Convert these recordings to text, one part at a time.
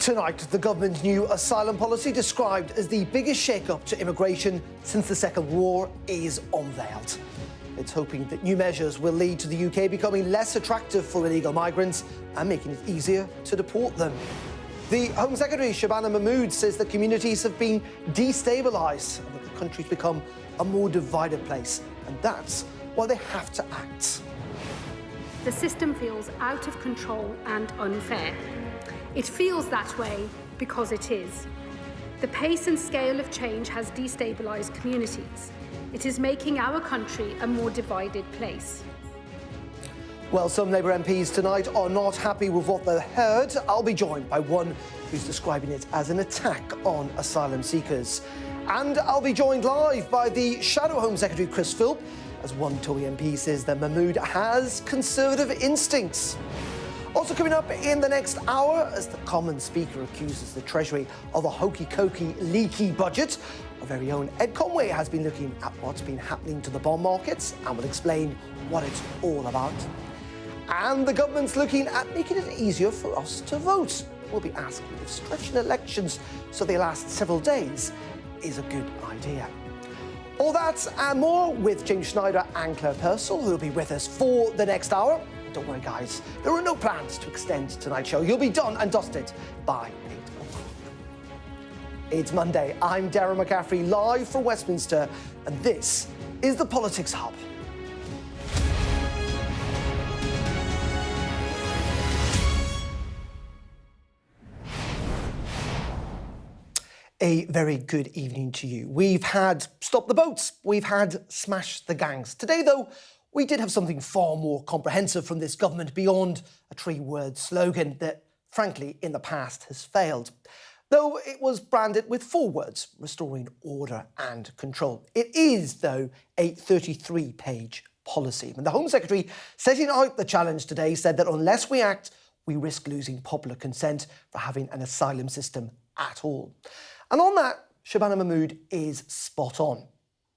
Tonight, the government's new asylum policy, described as the biggest shake-up to immigration since the Second War, is unveiled. It's hoping that new measures will lead to the UK becoming less attractive for illegal migrants and making it easier to deport them. The Home Secretary, Mahmood, says that communities have been destabilised and that the country's become a more divided place, and that's why they have to act. The system feels out of control and unfair. It feels that way because it is. The pace and scale of change has destabilised communities. It is making our country a more divided place. Well, some Labour MPs tonight are not happy with what they heard. I'll be joined by one who's describing it as an attack on asylum seekers. And I'll be joined live by the Shadow Home Secretary, Chris Philp, as one Tory MP says that Mahmood has Conservative instincts. Also coming up in the next hour, as the Commons Speaker accuses the Treasury of a hokey-cokey, leaky budget, our very own Ed Conway has been looking at what's been happening to the bond markets and will explain what it's all about. And the government's looking at making it easier for us to vote. We'll be asking if stretching elections so they last several days is a good idea. All that and more with James Schneider and Claire Purcell, who will be with us for the next hour. Don't worry, guys, there are no plans to extend tonight's show. You'll be done and dusted by 8 o'clock. It's Monday. I'm Darren McCaffrey, live from Westminster, and this is the Politics Hub. A very good evening to you. We've had Stop the Boats, we've had Smash the Gangs. Today, though, we did have something far more comprehensive from this government beyond a three-word slogan that, frankly, in the past has failed. Though it was branded with 4 words, restoring order and control. It is, though, a 33-page policy. And the Home Secretary, setting out the challenge today, said that unless we act, we risk losing popular consent for having an asylum system at all. And on that, Mahmood is spot on.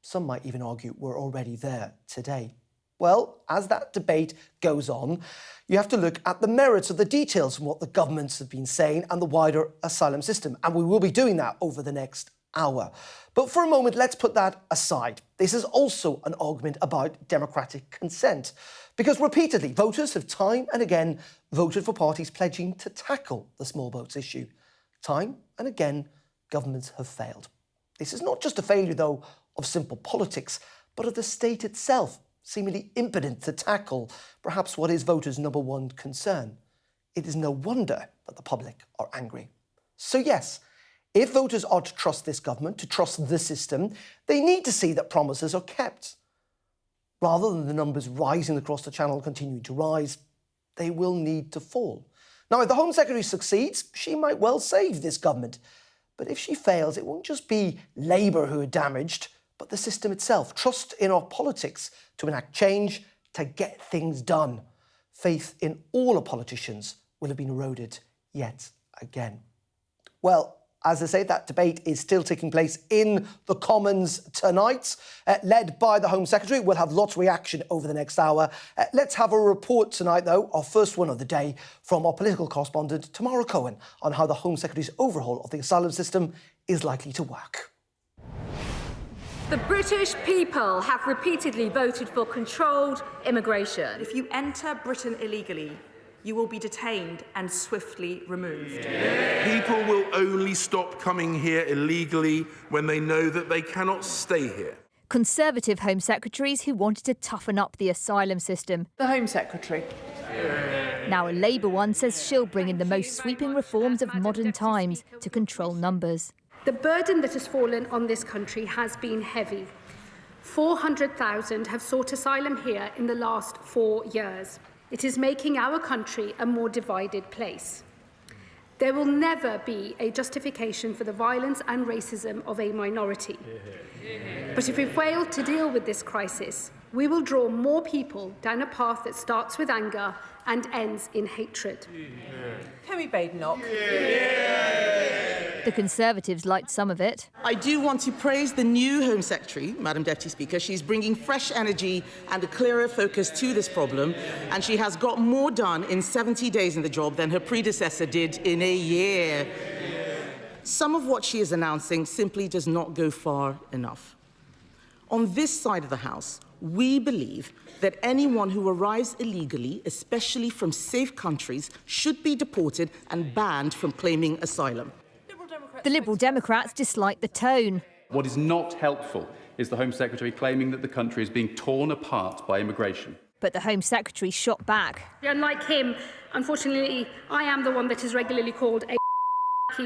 Some might even argue we're already there today. Well, as that debate goes on, you have to look at the merits of the details from what the governments have been saying and the wider asylum system. And we will be doing that over the next hour. But for a moment, let's put that aside. This is also an argument about democratic consent, because repeatedly, voters have time and again voted for parties pledging to tackle the small boats issue. Time and again, governments have failed. This is not just a failure, though, of simple politics, but of the state itself, seemingly impotent to tackle perhaps what is voters' number one concern. It is no wonder that the public are angry. So yes, if voters are to trust this government, to trust the system, they need to see that promises are kept. Rather than the numbers rising across the channel continuing to rise, they will need to fall. Now, if the Home Secretary succeeds, she might well save this government. But if she fails, it won't just be Labour who are damaged, but the system itself. Trust in our politics to enact change, to get things done. Faith in all our politicians will have been eroded yet again. Well, as I say, that debate is still taking place in the Commons tonight, led by the Home Secretary. We'll have lots of reaction over the next hour. Let's have a report tonight, though, our first one of the day, from our political correspondent, Tamara Cohen, on how the Home Secretary's overhaul of the asylum system is likely to work. The British people have repeatedly voted for controlled immigration. If you enter Britain illegally, you will be detained and swiftly removed. People will only stop coming here illegally when they know that they cannot stay here. Conservative Home Secretaries who wanted to toughen up the asylum system. The Home Secretary. Now a Labour one says she'll bring in the most sweeping reforms of modern times to control numbers. The burden that has fallen on this country has been heavy. 400,000 have sought asylum here in the last 4 years. It is making our country a more divided place. There will never be a justification for the violence and racism of a minority. But if we fail to deal with this crisis, we will draw more people down a path that starts with anger and ends in hatred. Can we Badenoch? The Conservatives liked some of it. I do want to praise the new Home Secretary, Madam Deputy Speaker. She's bringing fresh energy and a clearer focus to this problem, and she has got more done in 70 days in the job than her predecessor did in a year. Some of what she is announcing simply does not go far enough. On this side of the House, we believe that anyone who arrives illegally, especially from safe countries, should be deported and banned from claiming asylum. The Liberal Democrats dislike the tone. What is not helpful is the Home Secretary claiming that the country is being torn apart by immigration. But the Home Secretary shot back. Unlike him, unfortunately, I am the one that is regularly called a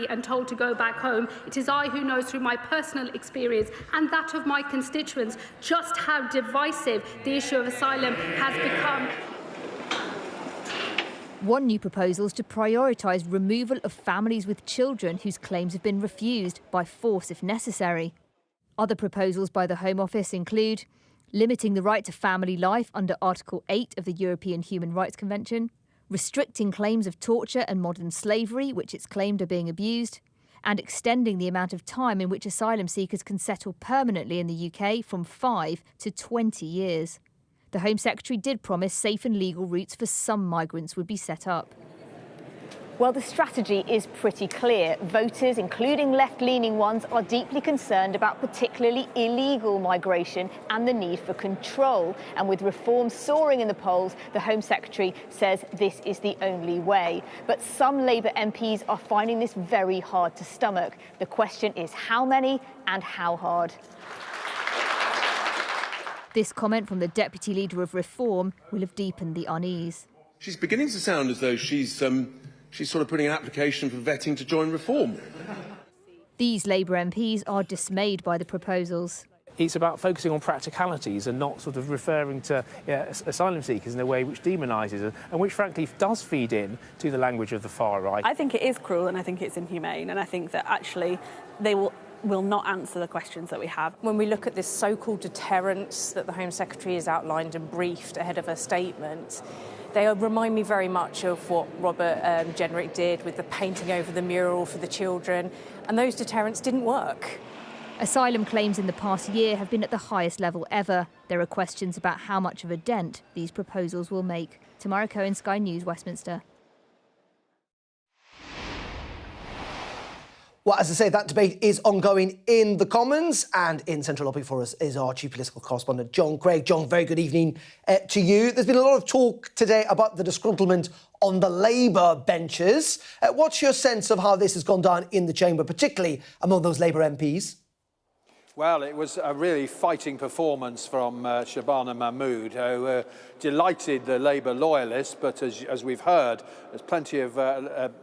and told to go back home. It is I who knows through my personal experience and that of my constituents just how divisive the issue of asylum has become. One new proposal is to prioritise removal of families with children whose claims have been refused, by force if necessary. Other proposals by the Home Office include limiting the right to family life under Article 8 of the European Human Rights Convention, restricting claims of torture and modern slavery, which it's claimed are being abused, and extending the amount of time in which asylum seekers can settle permanently in the UK from 5 to 20 years. The Home Secretary did promise safe and legal routes for some migrants would be set up. Well, the strategy is pretty clear. Voters, including left-leaning ones, are deeply concerned about particularly illegal migration and the need for control. And with reform soaring in the polls, the Home Secretary says this is the only way. But some Labour MPs are finding this very hard to stomach. The question is how many and how hard? This comment from the Deputy Leader of Reform will have deepened the unease. She's beginning to sound as though she's sort of putting an application for vetting to join Reform. These Labour MPs are dismayed by the proposals. It's about focusing on practicalities and not sort of referring to asylum seekers in a way which demonises them and which, frankly, does feed in to the language of the far right. I think it is cruel and I think it's inhumane, and I think that actually they will not answer the questions that we have. When we look at this so-called deterrence that the Home Secretary has outlined and briefed ahead of her statement, they remind me very much of what Robert Jenrick did with the painting over the mural for the children, and those deterrents didn't work. Asylum claims in the past year have been at the highest level ever. There are questions about how much of a dent these proposals will make. Tamara Cohen, Sky News, Westminster. Well, as I say, that debate is ongoing in the Commons, and in Central Lobby for us is our chief political correspondent, John Craig. John, very good evening to you. There's been a lot of talk today about the disgruntlement on the Labour benches. What's your sense of how this has gone down in the chamber, particularly among those Labour MPs? Well, it was a really fighting performance from Shabana Mahmood, who delighted the Labour loyalists, but as we've heard, there's plenty of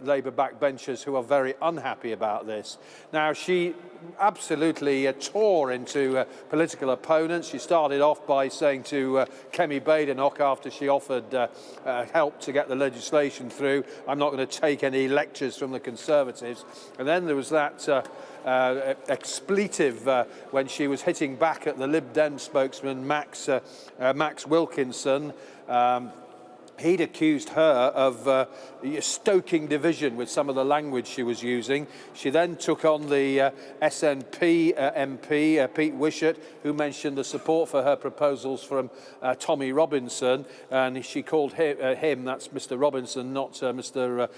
Labour backbenchers who are very unhappy about this. Now, she absolutely tore into political opponents. She started off by saying to Kemi Badenoch, after she offered help to get the legislation through, I'm not going to take any lectures from the Conservatives. And then there was that expletive when she was hitting back at the Lib Dem spokesman Max Wilkinson. He'd accused her of stoking division with some of the language she was using. She then took on the SNP MP, Pete Wishart, who mentioned the support for her proposals from Tommy Robinson, and she called him, that's Mr Robinson, not Mr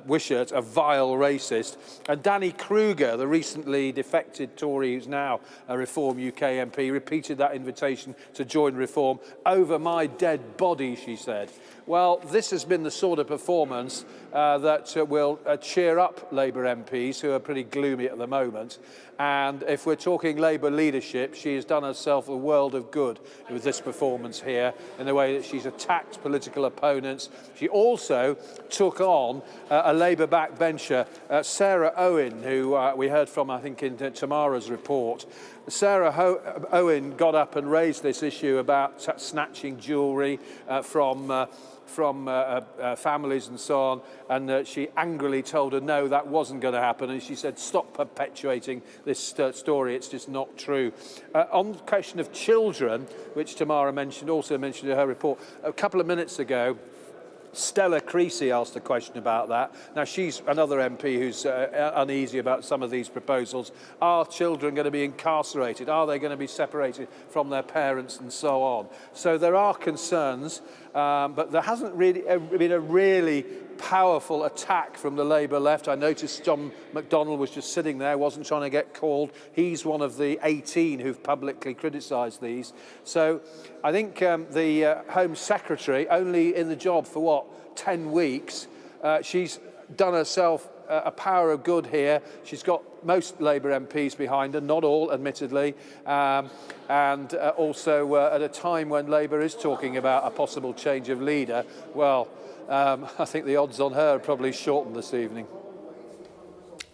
Wishart, a vile racist. And Danny Kruger, the recently defected Tory who's now a Reform UK MP, repeated that invitation to join Reform. Over my dead body, she said. Well, this has been the sort of performance that will cheer up Labour MPs, who are pretty gloomy at the moment. And if we're talking Labour leadership, she has done herself a world of good with this performance here, in the way that she's attacked political opponents. She also took on a Labour backbencher, Sarah Owen, who we heard from, I think, in Tamara's report. Sarah Owen got up and raised this issue about snatching jewellery from families and so on, and she angrily told her no, that wasn't going to happen, and she said stop perpetuating this story, it's just not true. On the question of children, which Tamara also mentioned in her report, a couple of minutes ago, Stella Creasy asked a question about that. Now, she's another MP who's uneasy about some of these proposals. Are children going to be incarcerated? Are they going to be separated from their parents and so on? So there are concerns, but there hasn't really been a really powerful attack from the Labour left. I noticed John McDonnell was just sitting there, wasn't trying to get called. He's one of the 18 who've publicly criticised these. So I think the Home Secretary, only in the job for, what, 10 weeks, she's done herself a power of good here. She's got most Labour MPs behind her, not all, admittedly, and also at a time when Labour is talking about a possible change of leader. Well, I think the odds on her are probably shortened this evening.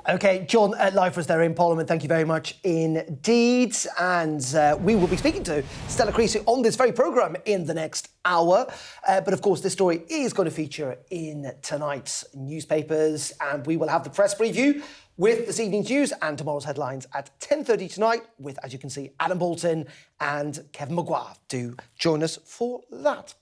OK, John, live for us there in Parliament. Thank you very much indeed. And we will be speaking to Stella Creasy on this very programme in the next hour. But of course, this story is going to feature in tonight's newspapers, and we will have the press preview with this evening's news and tomorrow's headlines at 10:30 tonight with, as you can see, Adam Bolton and Kevin Maguire. Do join us for that.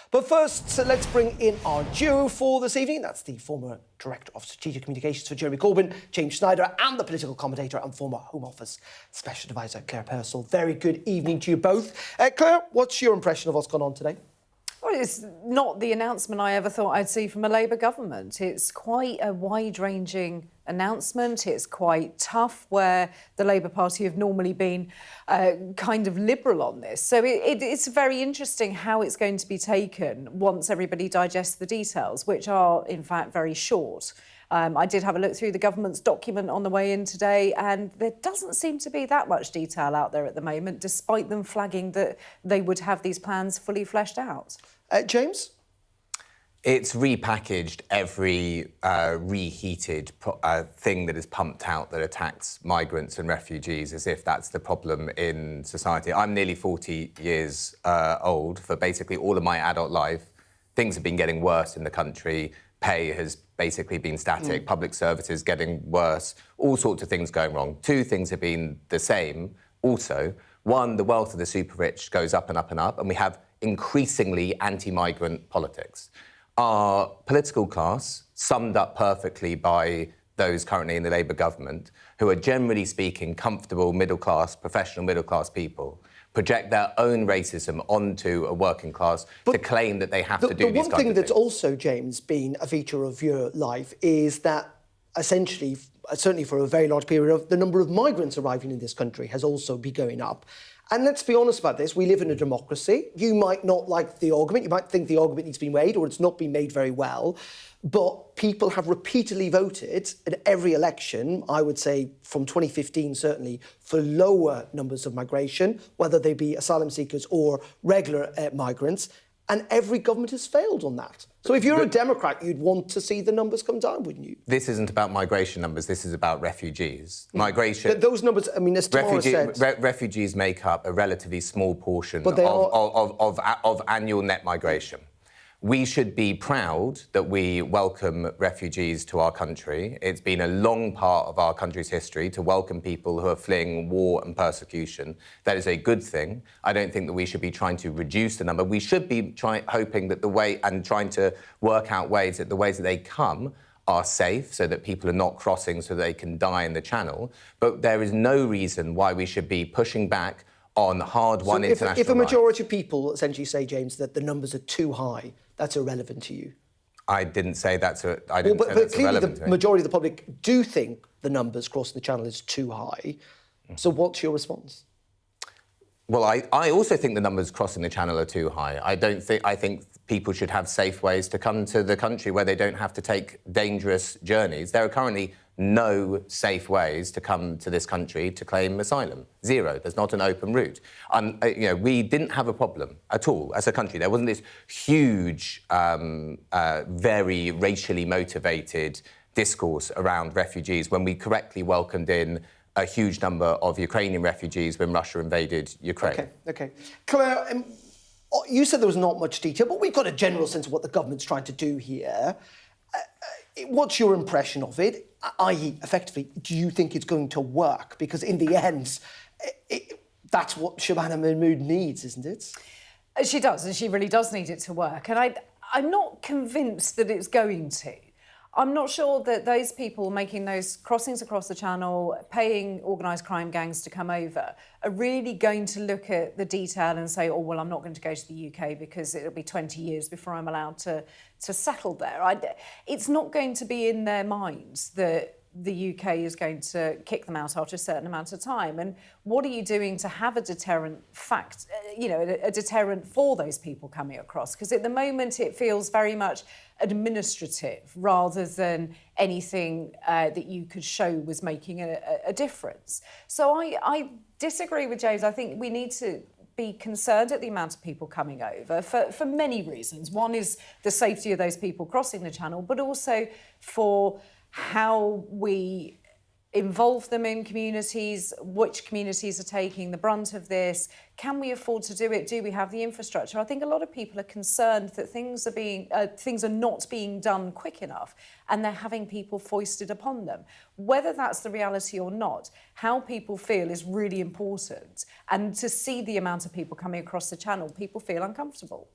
But first, let's bring in our duo for this evening. That's the former Director of Strategic Communications for Jeremy Corbyn, James Schneider, and the political commentator and former Home Office Special Advisor, Claire Purcell. Very good evening to you both. Claire, what's your impression of what's gone on today? Well, it's not the announcement I ever thought I'd see from a Labour government. It's quite a wide-ranging announcement. It's quite tough, where the Labour Party have normally been kind of liberal on this. So it's very interesting how it's going to be taken once everybody digests the details, which are, in fact, very short. I did have a look through the government's document on the way in today, and there doesn't seem to be that much detail out there at the moment, despite them flagging that they would have these plans fully fleshed out. James? It's repackaged every reheated thing that is pumped out that attacks migrants and refugees as if that's the problem in society. I'm nearly 40 years old. For basically all of my adult life, things have been getting worse in the country. Pay has basically been static, public services getting worse, all sorts of things going wrong. Two things have been the same also. One, the wealth of the super rich goes up and up and up, and we have increasingly anti-migrant politics. Our political class, summed up perfectly by those currently in the Labour government, who are generally speaking comfortable middle-class, professional middle-class people, project their own racism onto a working class to claim that they have to do these kinds of things. The one thing that's also, James, been a feature of your life is that essentially, certainly for a very large period, the number of migrants arriving in this country has also been going up. And let's be honest about this, we live in a democracy. You might not like the argument, you might think the argument needs to be made or it's not been made very well, but people have repeatedly voted in every election, I would say from 2015 certainly, for lower numbers of migration, whether they be asylum seekers or regular migrants, and every government has failed on that. So if you're a Democrat, you'd want to see the numbers come down, wouldn't you? This isn't about migration numbers, this is about refugees. Migration... Those numbers, I mean, as Tamara said... Refugees make up a relatively small portion of annual net migration. We should be proud that we welcome refugees to our country. It's been a long part of our country's history to welcome people who are fleeing war and persecution. That is a good thing. I don't think that we should be trying to reduce the number. We should be hoping that trying to work out ways that the ways that they come are safe so that people are not crossing so they can die in the channel. But there is no reason why we should be pushing back on hard-won international rights. If a majority of people essentially say, James, that the numbers are too high, that's irrelevant to you. I didn't say that's but clearly the majority of the public do think the numbers crossing the channel is too high. So what's your response? Well, I also think the numbers crossing the channel are too high. I think people should have safe ways to come to the country where they don't have to take dangerous journeys. There are currently no safe ways to come to this country to claim asylum. Zero. There's not an open route. We didn't have a problem at all as a country. There wasn't this huge, very racially motivated discourse around refugees when we correctly welcomed in a huge number of Ukrainian refugees when Russia invaded Ukraine. OK. Claire, you said there was not much detail, but we've got a general sense of what the government's trying to do here. What's your impression of it? I.e., effectively, do you think it's going to work? Because in the end, that's what Shabana Mahmood needs, isn't it? She does, and she really does need it to work. And I'm not convinced that it's going to. I'm not sure that those people making those crossings across the Channel, paying organised crime gangs to come over, are really going to look at the detail and say, oh, well, I'm not going to go to the UK because it'll be 20 years before I'm allowed to settle there. It's not going to be in their minds that the UK is going to kick them out after a certain amount of time. And what are you doing to have a deterrent a deterrent for those people coming across? Because at the moment it feels very much administrative rather than anything that you could show was making a difference. So I disagree with James. I think we need to be concerned at the amount of people coming over for many reasons. One is the safety of those people crossing the Channel, but also for how we involve them in communities, which communities are taking the brunt of this, can we afford to do it, do we have the infrastructure? I think a lot of people are concerned that things are not being done quick enough and they're having people foisted upon them. Whether that's the reality or not, how people feel is really important, and to see the amount of people coming across the Channel, people feel uncomfortable.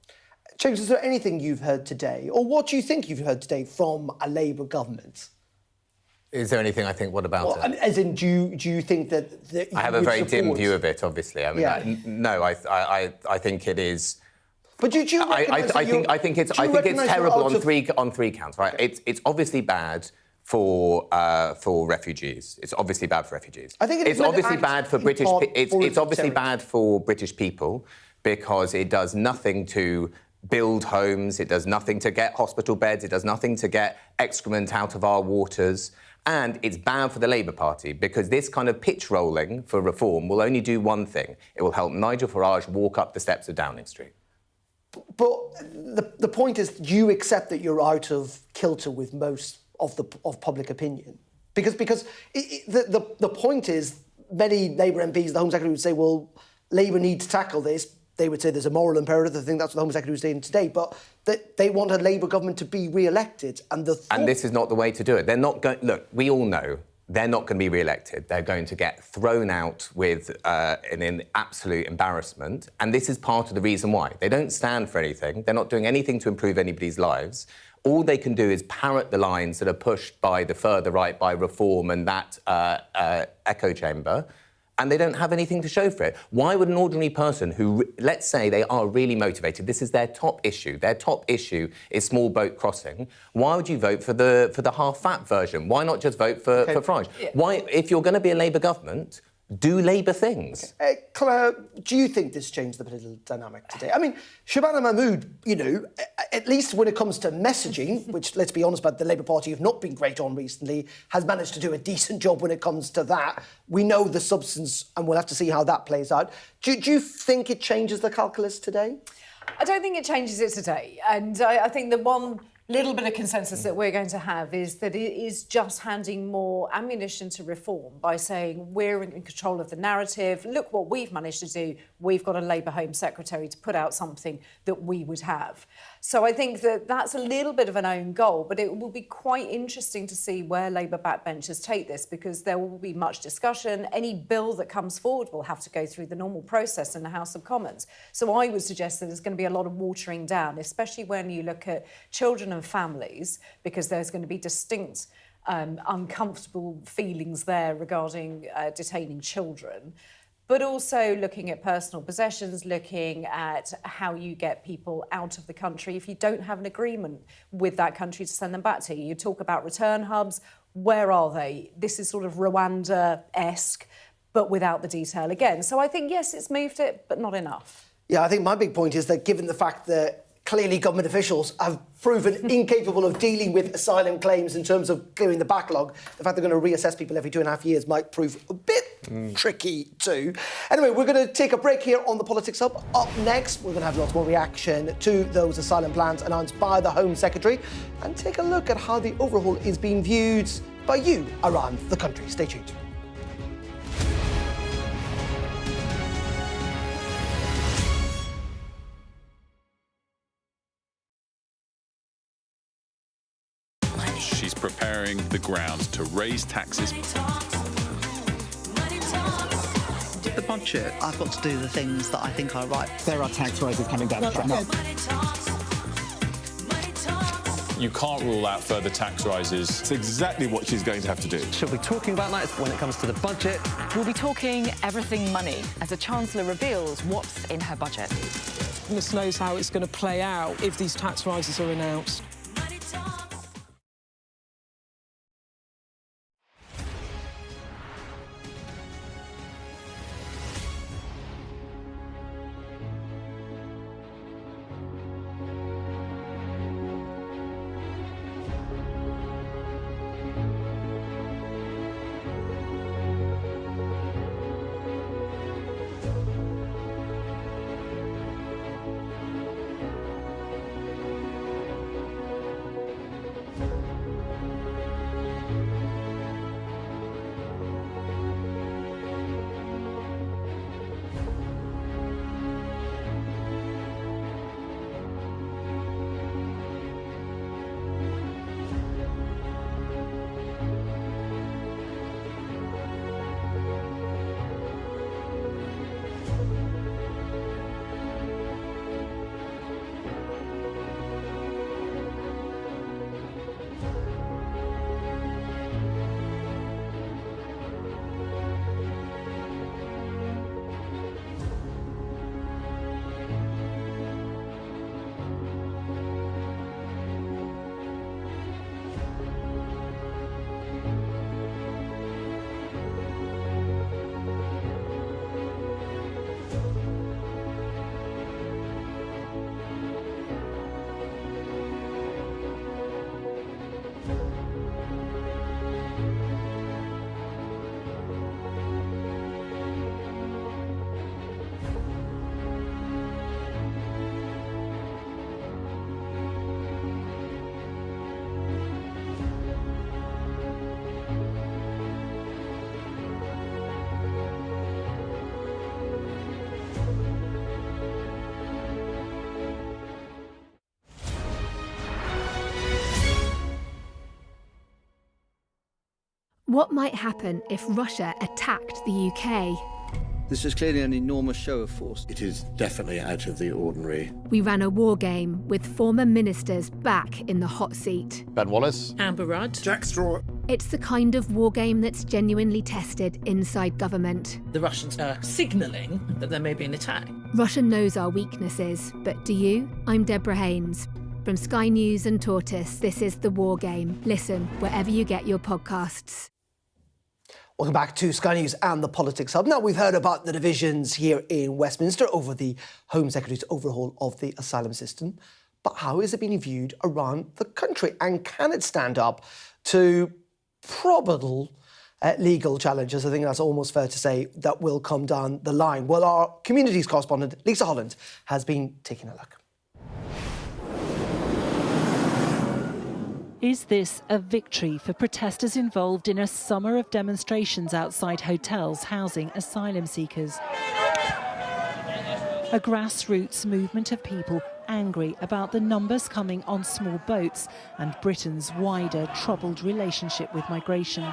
James, is there anything you've heard today, or what do you think you've heard today from a Labour government? Is there anything I think, what about it? As in, do you think that I have a very dim view of it, obviously. I mean, no, I think it is... But do you I think it's terrible on three counts, right? Okay. It's obviously bad for refugees. It's obviously bad for refugees. I think it's obviously bad for British... It's obviously bad for British people because it does nothing to build homes, it does nothing to get hospital beds, it does nothing to get excrement out of our waters. And it's bad for the Labour Party because this kind of pitch rolling for reform will only do one thing. It will help Nigel Farage walk up the steps of Downing Street. But the point is, do you accept that you're out of kilter with most of public opinion? Because the point is, many Labour MPs, the Home Secretary would say, well, Labour need to tackle this. They would say there's a moral imperative. I think that's what the Home Secretary was saying today. But they want a Labour government to be re-elected. And this is not the way to do it. They're not going... Look, we all know they're not going to be re-elected. They're going to get thrown out with an absolute embarrassment. And this is part of the reason why. They don't stand for anything. They're not doing anything to improve anybody's lives. All they can do is parrot the lines that are pushed by the further right, by Reform and that echo chamber. And they don't have anything to show for it. Why would an ordinary person who, let's say they are really motivated, this is their top issue is small boat crossing, why would you vote for the half-fat version? Why not just vote for Farage? Yeah. Why, if you're going to be a Labour government, do Labour things. Claire, do you think this changed the political dynamic today? I mean, Shabana Mahmood, at least when it comes to messaging, which, let's be honest about, the Labour Party have not been great on recently, has managed to do a decent job when it comes to that. We know the substance, and we'll have to see how that plays out. Do you think it changes the calculus today? I don't think it changes it today. And I think the one little bit of consensus that we're going to have is that it is just handing more ammunition to Reform by saying we're in control of the narrative. Look what we've managed to do. We've got a Labour Home Secretary to put out something that we would have. So I think that that's a little bit of an own goal, but it will be quite interesting to see where Labour backbenchers take this, because there will be much discussion. Any bill that comes forward will have to go through the normal process in the House of Commons. So I would suggest that there's going to be a lot of watering down, especially when you look at children and families, because there's going to be distinct uncomfortable feelings there regarding detaining children. But also looking at personal possessions, looking at how you get people out of the country if you don't have an agreement with that country to send them back to. You talk about return hubs. Where are they? This is sort of Rwanda-esque, but without the detail again. So I think, yes, it's moved it, but not enough. Yeah, I think my big point is that given the fact that clearly government officials have proven incapable of dealing with asylum claims in terms of clearing the backlog, the fact they're going to reassess people every 2.5 years might prove a bit tricky too. Anyway, we're going to take a break here on the Politics Hub. Up next, we're going to have lots more reaction to those asylum plans announced by the Home Secretary and take a look at how the overhaul is being viewed by you around the country. Stay tuned. She's preparing the ground to raise taxes. The budget, I've got to do the things that I think are right. There are tax rises coming down the track. You can't rule out further tax rises. It's exactly what she's going to have to do. She'll be talking about that when it comes to the budget. We'll be talking everything money as the Chancellor reveals what's in her budget. Goodness knows how it's going to play out if these tax rises are announced. What might happen if Russia attacked the UK? This is clearly an enormous show of force. It is definitely out of the ordinary. We ran a war game with former ministers back in the hot seat. Ben Wallace. Amber Rudd. Jack Straw. It's the kind of war game that's genuinely tested inside government. The Russians are signalling that there may be an attack. Russia knows our weaknesses, but do you? I'm Deborah Haynes. From Sky News and Tortoise, this is The War Game. Listen wherever you get your podcasts. Welcome back to Sky News and the Politics Hub. Now, we've heard about the divisions here in Westminster over the Home Secretary's overhaul of the asylum system. But how is it being viewed around the country? And can it stand up to probable legal challenges? I think that's almost fair to say that will come down the line. Well, our communities correspondent, Lisa Holland, has been taking a look. Is this a victory for protesters involved in a summer of demonstrations outside hotels housing asylum seekers? A grassroots movement of people angry about the numbers coming on small boats and Britain's wider troubled relationship with migration.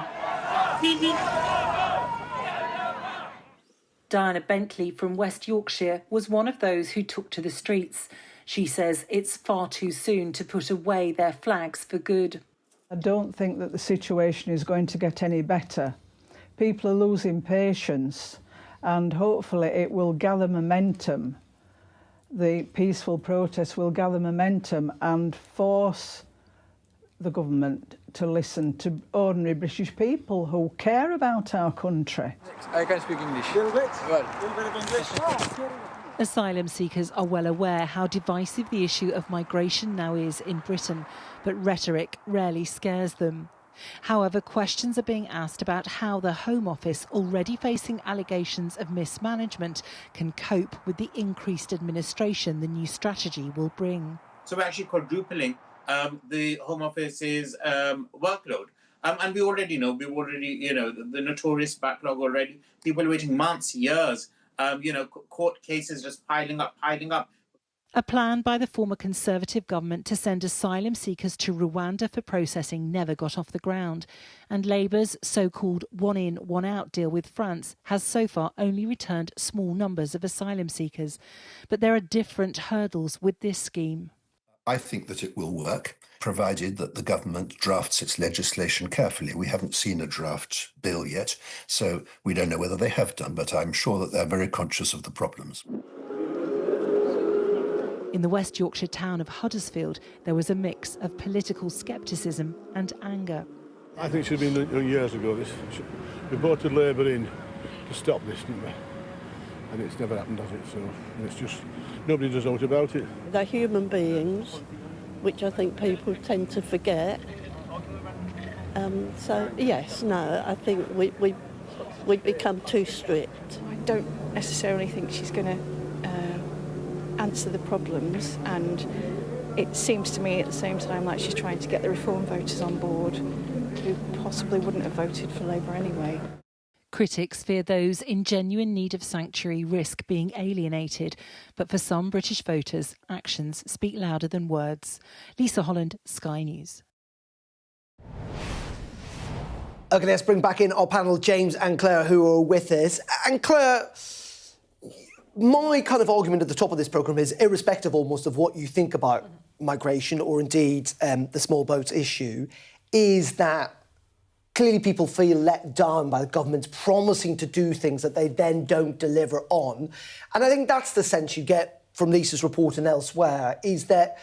Diana Bentley from West Yorkshire was one of those who took to the streets. She says it's far too soon to put away their flags for good. I don't think that the situation is going to get any better. People are losing patience and hopefully it will gather momentum. The peaceful protest will gather momentum and force the government to listen to ordinary British people who care about our country. I can speak English. A little bit? Well. A little bit of English. Asylum seekers are well aware how divisive the issue of migration now is in Britain, but rhetoric rarely scares them. However, questions are being asked about how the Home Office, already facing allegations of mismanagement, can cope with the increased administration the new strategy will bring. So we're actually quadrupling the Home Office's workload. And we already know, the notorious backlog already. People waiting months, years. Court cases just piling up. A plan by the former Conservative government to send asylum seekers to Rwanda for processing never got off the ground. And Labour's so-called one-in, one-out deal with France has so far only returned small numbers of asylum seekers. But there are different hurdles with this scheme. I think that it will work. provided that the government drafts its legislation carefully. We haven't seen a draft bill yet, so we don't know whether they have done, but I'm sure that they're very conscious of the problems. In the West Yorkshire town of Huddersfield, there was a mix of political scepticism and anger. I think it should have been done years ago. We voted Labour in to stop this, didn't we? And it's never happened, has it? So it's just, nobody does know about it. They're human beings, which I think people tend to forget. So, yes, no, I think we've become too strict. I don't necessarily think she's going to answer the problems, and it seems to me at the same time like she's trying to get the Reform voters on board who possibly wouldn't have voted for Labour anyway. Critics fear those in genuine need of sanctuary risk being alienated, but for some British voters, actions speak louder than words. Lisa Holland, Sky News. OK, let's bring back in our panel, James and Claire, who are with us. And Claire, my kind of argument at the top of this programme is, irrespective almost of what you think about migration or indeed the small boats issue, is that clearly people feel let down by the government promising to do things that they then don't deliver on. And I think that's the sense you get from Lisa's report and elsewhere, is that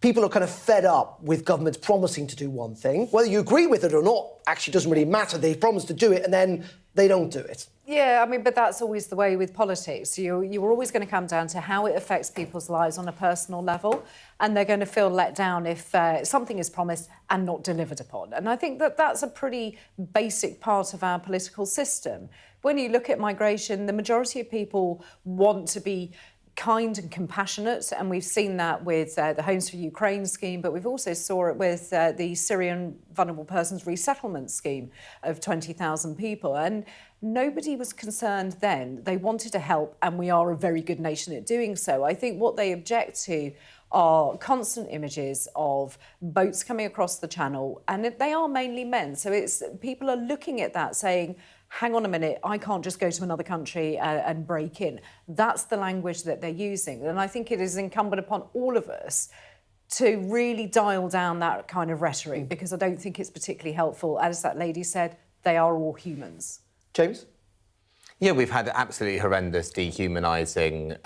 people are kind of fed up with governments promising to do one thing. Whether you agree with it or not actually doesn't really matter. They promise to do it and then they don't do it. Yeah, I mean, but that's always the way with politics. You're always going to come down to how it affects people's lives on a personal level, and they're going to feel let down if something is promised and not delivered upon. And I think that that's a pretty basic part of our political system. When you look at migration, the majority of people want to be kind and compassionate, and we've seen that with the Homes for Ukraine scheme, but we've also saw it with the Syrian Vulnerable Persons Resettlement Scheme of 20,000 people. And nobody was concerned then. They wanted to help, and we are a very good nation at doing so. I think what they object to are constant images of boats coming across the channel, and they are mainly men. So it's people are looking at that saying, hang on a minute, I can't just go to another country and break in. That's the language that they're using. And I think it is incumbent upon all of us to really dial down that kind of rhetoric, because I don't think it's particularly helpful. As that lady said, they are all humans. James? Yeah, we've had absolutely horrendous dehumanising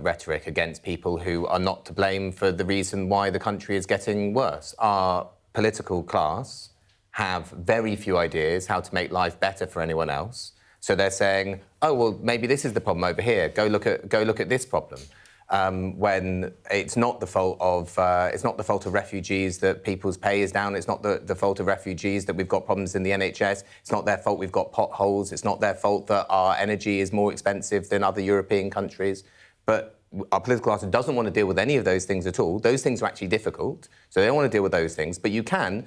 rhetoric against people who are not to blame for the reason why the country is getting worse. Our political class have very few ideas how to make life better for anyone else. So they're saying, oh, well, maybe this is the problem over here. Go look at this problem. When it's not the fault of refugees that people's pay is down. It's not the fault of refugees that we've got problems in the NHS. It's not their fault we've got potholes. It's not their fault that our energy is more expensive than other European countries. But our political class doesn't want to deal with any of those things at all. Those things are actually difficult, so they don't want to deal with those things. But you can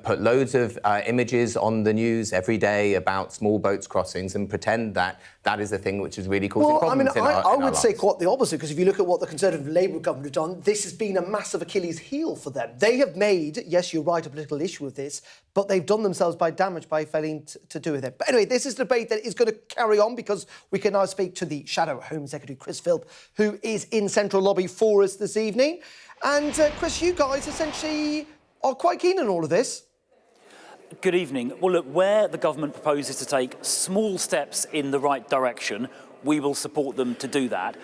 put loads of images on the news every day about small boats crossings and pretend that that is the thing which is really causing problems in our lives. I would say quite the opposite, because if you look at what the Conservative Labour government have done, this has been a massive Achilles heel for them. They have made, yes, you're right, a political issue with this, but they've done themselves damage by failing to do with it. But anyway, this is a debate that is going to carry on, because we can now speak to the Shadow Home Secretary, Chris Philp, who is in Central Lobby for us this evening. And Chris, you guys essentially are quite keen on all of this. Good evening. Well, look, where the government proposes to take small steps in the right direction, we will support them to do that.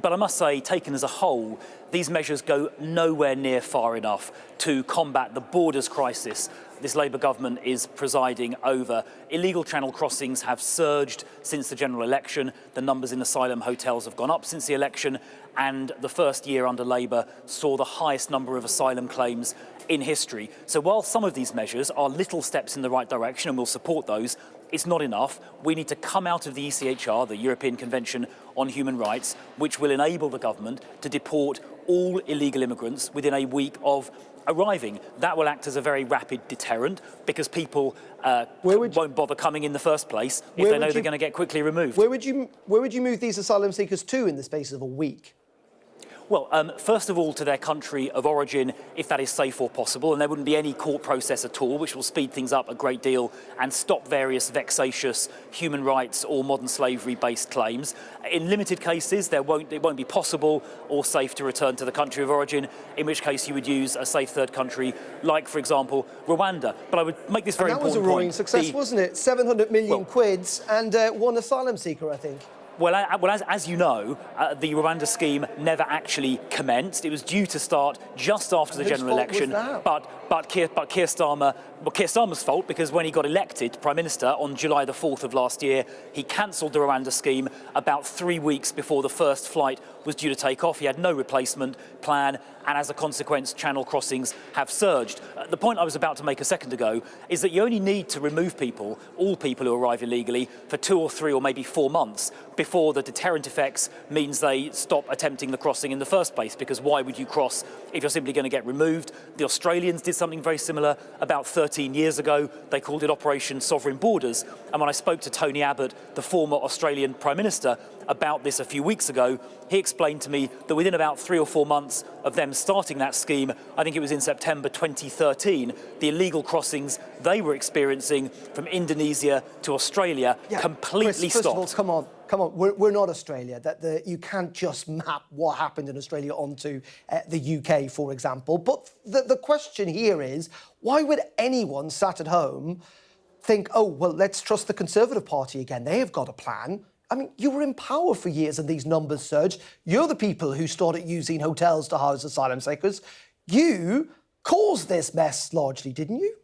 But I must say, taken as a whole, these measures go nowhere near far enough to combat the borders crisis this Labour government is presiding over. Illegal channel crossings have surged since the general election. The numbers in asylum hotels have gone up since the election, and the first year under Labour saw the highest number of asylum claims in history. So while some of these measures are little steps in the right direction, and we'll support those, it's not enough. We need to come out of the ECHR, the European Convention on Human Rights, which will enable the government to deport all illegal immigrants within a week of arriving. That will act as a very rapid deterrent, because people won't bother coming in the first place if they know they're going to get quickly removed. Where would you move these asylum seekers to in the space of a week? Well, first of all, to their country of origin, if that is safe or possible, and there wouldn't be any court process at all, which will speed things up a great deal and stop various vexatious human rights or modern slavery-based claims. In limited cases, it won't be possible or safe to return to the country of origin, in which case you would use a safe third country, like, for example, Rwanda. But I would make this very important point. That was a roaring success, wasn't it? 700 million quids and one asylum seeker, I think. Well, as you know, the Rwanda scheme never actually commenced. It was due to start just after the general election. But Keir Starmer's fault, because when he got elected Prime Minister on July the 4th of last year, he cancelled the Rwanda scheme about 3 weeks before the first flight was due to take off. He had no replacement plan, and as a consequence, channel crossings have surged. The point I was about to make a second ago is that you only need to remove people, all people who arrive illegally, for 2 or 3 or maybe 4 months before the deterrent effects means they stop attempting the crossing in the first place, because why would you cross if you're simply going to get removed? The Australians did something very similar about 13 years ago. They called it Operation Sovereign Borders, and when I spoke to Tony Abbott, the former Australian Prime Minister, about this a few weeks ago, he explained to me that within about 3 or 4 months of them starting that scheme, I think it was in September 2013, the illegal crossings they were experiencing from Indonesia to Australia completely Chris, stopped. First of all, come on, we're not Australia. You can't just map what happened in Australia onto the UK, for example. But the question here is, why would anyone sat at home think, oh, well, let's trust the Conservative Party again? They have got a plan. I mean, you were in power for years and these numbers surged. You're the people who started using hotels to house asylum seekers. You caused this mess largely, didn't you?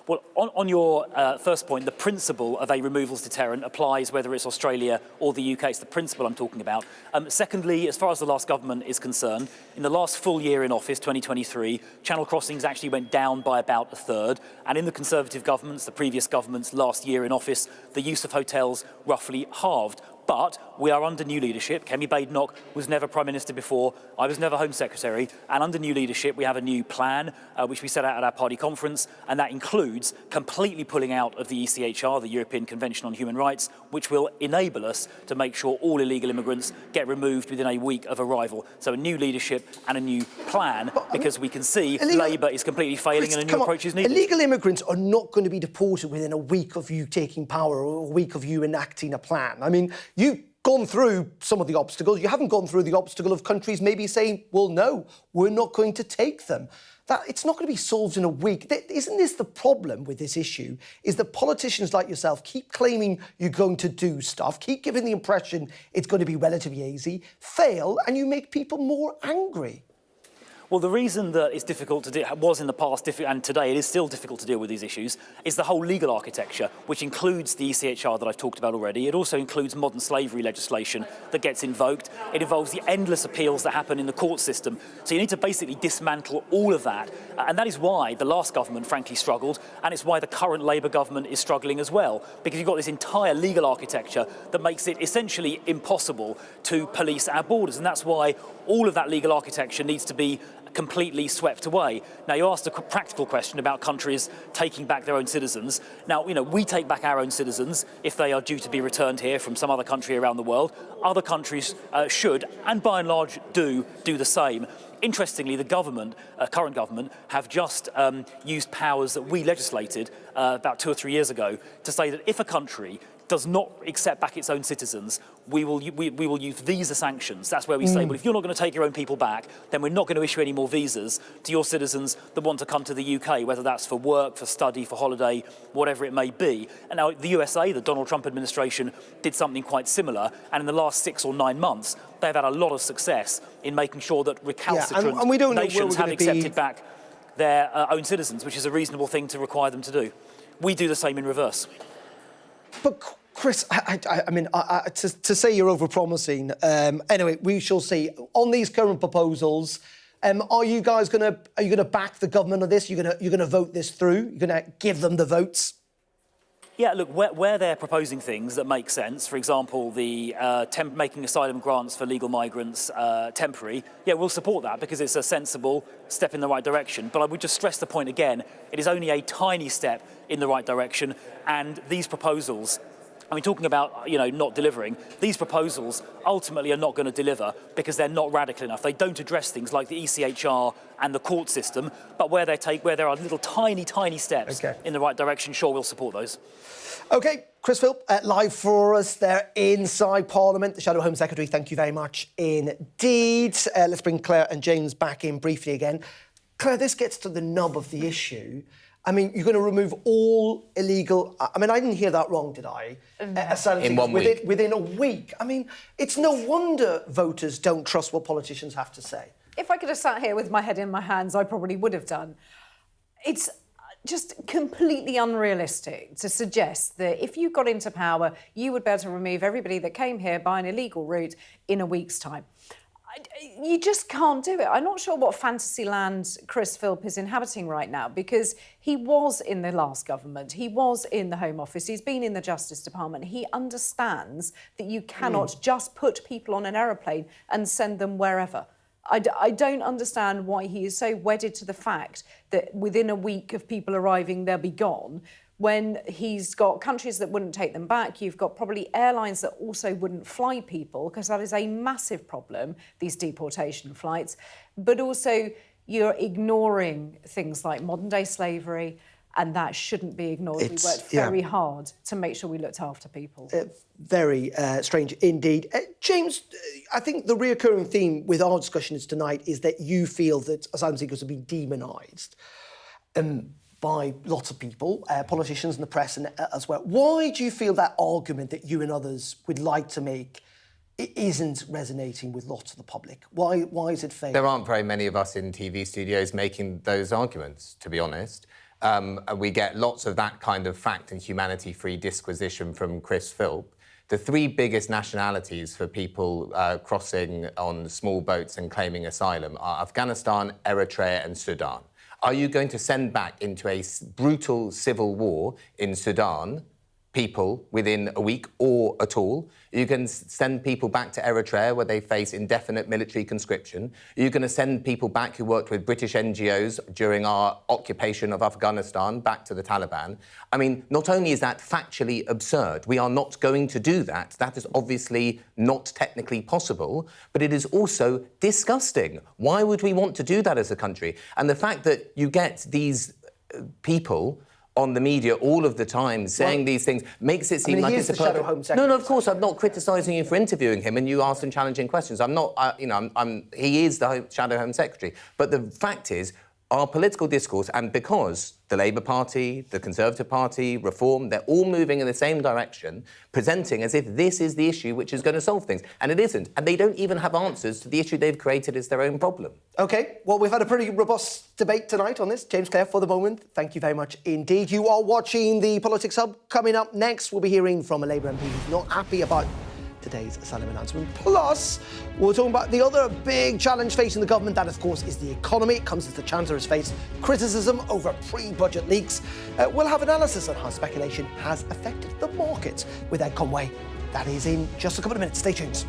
Well, on your first point, the principle of a removals deterrent applies whether it's Australia or the UK. It's the principle I'm talking about. Secondly, as far as the last government is concerned, in the last full year in office, 2023, channel crossings actually went down by about a third. And in the Conservative governments, the previous government's last year in office, the use of hotels roughly halved. But we are under new leadership. Kemi Badenoch was never Prime Minister before. I was never Home Secretary. And under new leadership, we have a new plan, which we set out at our party conference. And that includes completely pulling out of the ECHR, the European Convention on Human Rights, which will enable us to make sure all illegal immigrants get removed within a week of arrival. So a new leadership and a new plan, because we can see Labour is completely failing and a new approach is needed. Illegal immigrants are not going to be deported within a week of you taking power or a week of you enacting a plan. I mean, you've gone through some of the obstacles. You haven't gone through the obstacle of countries maybe saying, well, no, we're not going to take them. It's not going to be solved in a week. Isn't this the problem with this issue, is that politicians like yourself keep claiming you're going to do stuff, keep giving the impression it's going to be relatively easy, fail, and you make people more angry? Well, the reason that it's difficult to do, was in the past, and today it is still difficult to deal with these issues, is the whole legal architecture, which includes the ECHR that I've talked about already. It also includes modern slavery legislation that gets invoked. It involves the endless appeals that happen in the court system. So you need to basically dismantle all of that. And that is why the last government, frankly, struggled, and it's why the current Labour government is struggling as well, because you've got this entire legal architecture that makes it essentially impossible to police our borders. And that's why all of that legal architecture needs to be completely swept away. Now, you asked a practical question about countries taking back their own citizens. Now, we take back our own citizens if they are due to be returned here from some other country around the world. Other countries should, and by and large do the same. Interestingly, the government, current government, have just used powers that we legislated about 2 or 3 years ago to say that if a country does not accept back its own citizens, we will use visa sanctions. That's where we say, well, if you're not going to take your own people back, then we're not going to issue any more visas to your citizens that want to come to the UK, whether that's for work, for study, for holiday, whatever it may be. And now the USA, the Donald Trump administration, did something quite similar. And in the last 6 or 9 months, they've had a lot of success in making sure that recalcitrant and we don't know nations have accepted back their own citizens, which is a reasonable thing to require them to do. We do the same in reverse. But Chris, I mean, to say you're over-promising, anyway, we shall see. On these current proposals, are you guys going to back the government on this? You're going to vote this through? You're going to give them the votes? Yeah, look, where they're proposing things that make sense, for example, the making asylum grants for legal migrants temporary, yeah, we'll support that because it's a sensible step in the right direction. But I would just stress the point again, it is only a tiny step in the right direction, and these proposals I mean, talking about, not delivering, these proposals ultimately are not going to deliver because they're not radical enough. They don't address things like the ECHR and the court system, but where there are little tiny steps in the right direction, sure, we'll support those. OK, Chris Philp, live for us there inside Parliament. The Shadow Home Secretary, thank you very much indeed. Let's bring Claire and James back in briefly again. Claire, this gets to the nub of the issue. I mean, you're going to remove all illegal... I mean, I didn't hear that wrong, did I? Asylum in 1 week. Within a week. I mean, it's no wonder voters don't trust what politicians have to say. If I could have sat here with my head in my hands, I probably would have done. It's just completely unrealistic to suggest that if you got into power, you would be able to remove everybody that came here by an illegal route in a week's time. You just can't do it. I'm not sure what fantasy land Chris Philp is inhabiting right now, because he was in the last government, he was in the Home Office, he's been in the Justice Department. He understands that you cannot just put people on an aeroplane and send them wherever. I don't understand why he is so wedded to the fact that within a week of people arriving, they'll be gone, when he's got countries that wouldn't take them back. You've got probably airlines that also wouldn't fly people, because that is a massive problem, these deportation flights. But also you're ignoring things like modern-day slavery, and that shouldn't be ignored. We worked very hard to make sure we looked after people. Very strange indeed. James, I think the reoccurring theme with our discussions tonight is that you feel that asylum seekers have been demonised by lots of people, politicians and the press and as well. Why do you feel that argument that you and others would like to make isn't resonating with lots of the public? Why is it failing? There aren't very many of us in TV studios making those arguments, to be honest. And we get lots of that kind of fact and humanity-free disquisition from Chris Philp. The three biggest nationalities for people crossing on small boats and claiming asylum are Afghanistan, Eritrea and Sudan. Are you going to send back into a brutal civil war in Sudan people within a week or at all? You can send people back to Eritrea where they face indefinite military conscription. You're going to send people back who worked with British NGOs during our occupation of Afghanistan back to the Taliban. I mean, not only is that factually absurd, we are not going to do that. That is obviously not technically possible, but it is also disgusting. Why would we want to do that as a country? And the fact that you get these people on the media all of the time saying these things makes it seem like it's a Shadow Home Secretary. No, of course, I'm not criticising you for interviewing him and you asked him challenging questions. I'm not, he is the Shadow Home Secretary. But the fact is, our political discourse, and because the Labour Party, the Conservative Party, Reform, they're all moving in the same direction, presenting as if this is the issue which is going to solve things. And it isn't. And they don't even have answers to the issue they've created as their own problem. OK, well, we've had a pretty robust debate tonight on this. James, Claire, for the moment, thank you very much indeed. You are watching the Politics Hub. Coming up next, we'll be hearing from a Labour MP who's not happy about today's asylum announcement. Plus, we're talking about the other big challenge facing the government. That, of course, is the economy. It comes as the Chancellor has faced criticism over pre-budget leaks. We'll have analysis on how speculation has affected the market with Ed Conway. That is in just a couple of minutes. Stay tuned.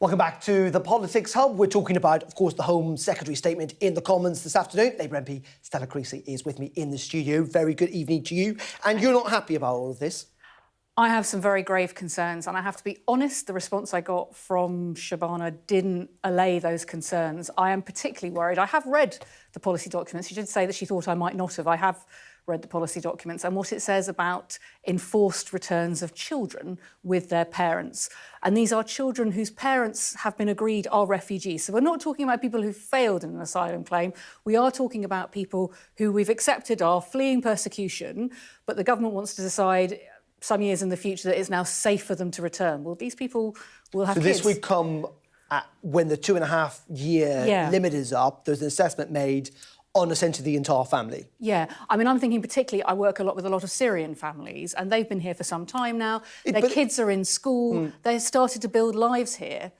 Welcome back to the Politics Hub. We're talking about, of course, the Home Secretary statement in the Commons this afternoon. Labour MP Stella Creasy is with me in the studio. Very good evening to you. And you're not happy about all of this? I have some very grave concerns, and I have to be honest, the response I got from Shabana didn't allay those concerns. I am particularly worried. I have read the policy documents. She did say that she thought I might not have. I have read the policy documents and what it says about enforced returns of children with their parents. And these are children whose parents have been agreed are refugees. So we're not talking about people who failed in an asylum claim. We are talking about people who we've accepted are fleeing persecution, but the government wants to decide some years in the future that it's now safe for them to return. Well, these people will have kids. So this would come when the 2.5-year limit is up. There's an assessment made on essentially the entire family. Yeah, I mean, I'm thinking particularly, I work a lot with a lot of Syrian families, and they've been here for some time now. Their kids are in school. They've started to build lives here.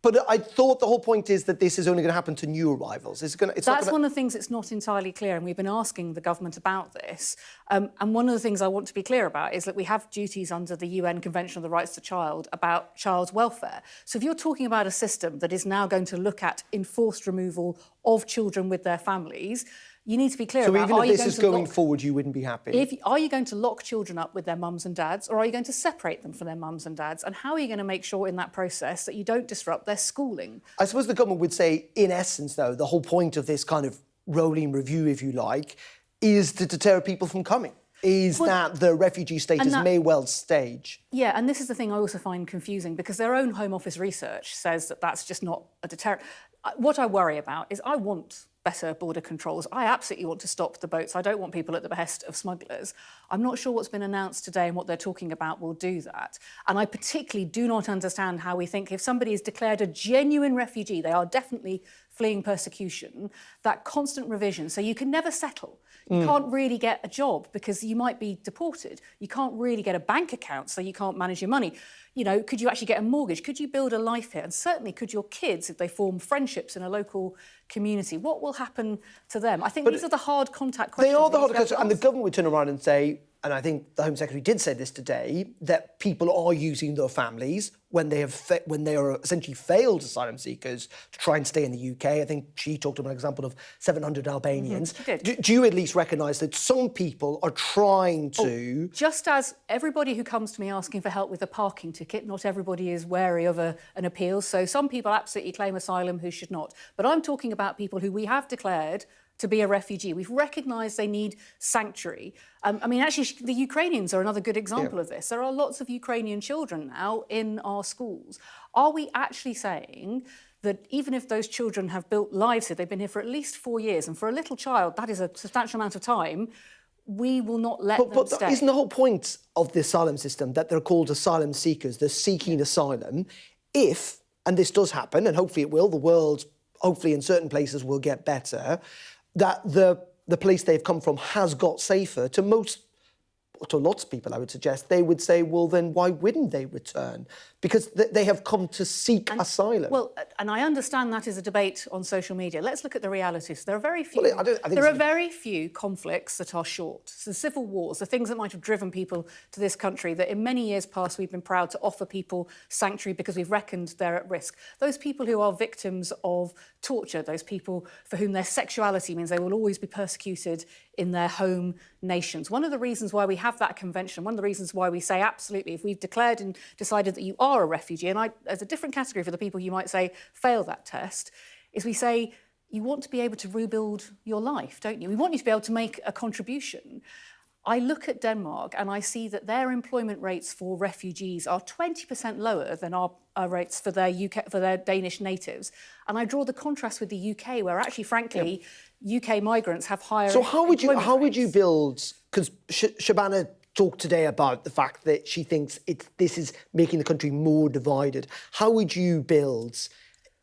But I thought the whole point is that this is only going to happen to new arrivals. That's one of the things that's not entirely clear, and we've been asking the government about this. And one of the things I want to be clear about is that we have duties under the UN Convention on the Rights of the Child about child's welfare. So if you're talking about a system that is now going to look at enforced removal of children with their families, you need to be clear about... So even if this is going forward, you wouldn't be happy? Are you going to lock children up with their mums and dads, or are you going to separate them from their mums and dads? And how are you going to make sure in that process that you don't disrupt their schooling? I suppose the government would say, in essence, though, the whole point of this kind of rolling review, if you like, is to deter people from coming. That the refugee status may well stage. Yeah, and this is the thing I also find confusing, because their own Home Office research says that that's just not a deterrent. What I worry about is I want better border controls. I absolutely want to stop the boats. I don't want people at the behest of smugglers. I'm not sure what's been announced today and what they're talking about will do that. And I particularly do not understand how we think if somebody is declared a genuine refugee, they are definitely fleeing persecution, that constant revision. So you can never settle. You can't really get a job because you might be deported. You can't really get a bank account, so you can't manage your money. You know, could you actually get a mortgage? Could you build a life here? And certainly could your kids, if they form friendships in a local community, what will happen to them? I think these are the hard contact questions. They are the hard questions, and the government would turn around and say, and I think the Home Secretary did say this today, that people are using their families when they are essentially failed asylum seekers to try and stay in the UK. I think she talked about an example of 700 Albanians. Do you at least recognise that some people are trying to... Just as everybody who comes to me asking for help with a parking ticket, not everybody is wary of an appeal. So some people absolutely claim asylum who should not. But I'm talking about people who we have declared to be a refugee. We've recognised they need sanctuary. I mean, actually, the Ukrainians are another good example of this. There are lots of Ukrainian children now in our schools. Are we actually saying that even if those children have built lives here, they've been here for at least 4 years, and for a little child, that is a substantial amount of time, we will not let them stay? But isn't the whole point of the asylum system that they're called asylum seekers, they're seeking asylum, if, and this does happen, and hopefully it will, the world, hopefully in certain places will get better, that the place they've come from has got safer. To lots of people, I would suggest, they would say, well, then why wouldn't they return? Because they have come to seek asylum. Well, and I understand that is a debate on social media. Let's look at the realities. There are very few. There are very few conflicts that are short. So the civil wars, the things that might have driven people to this country, that in many years past we've been proud to offer people sanctuary because we've reckoned they're at risk. Those people who are victims of torture, those people for whom their sexuality means they will always be persecuted in their home nations. One of the reasons why we have that convention, one of the reasons why we say absolutely, if we've declared and decided that you are a refugee, and as a different category for the people you might say fail that test, is we say you want to be able to rebuild your life, don't you? We want you to be able to make a contribution. I look at Denmark and I see that their employment rates for refugees are 20% lower than our rates for their Danish natives. And I draw the contrast with the UK, where actually, frankly, UK migrants have higher. So how would you build? Because Shabana talked today about the fact that she thinks this is making the country more divided. How would you build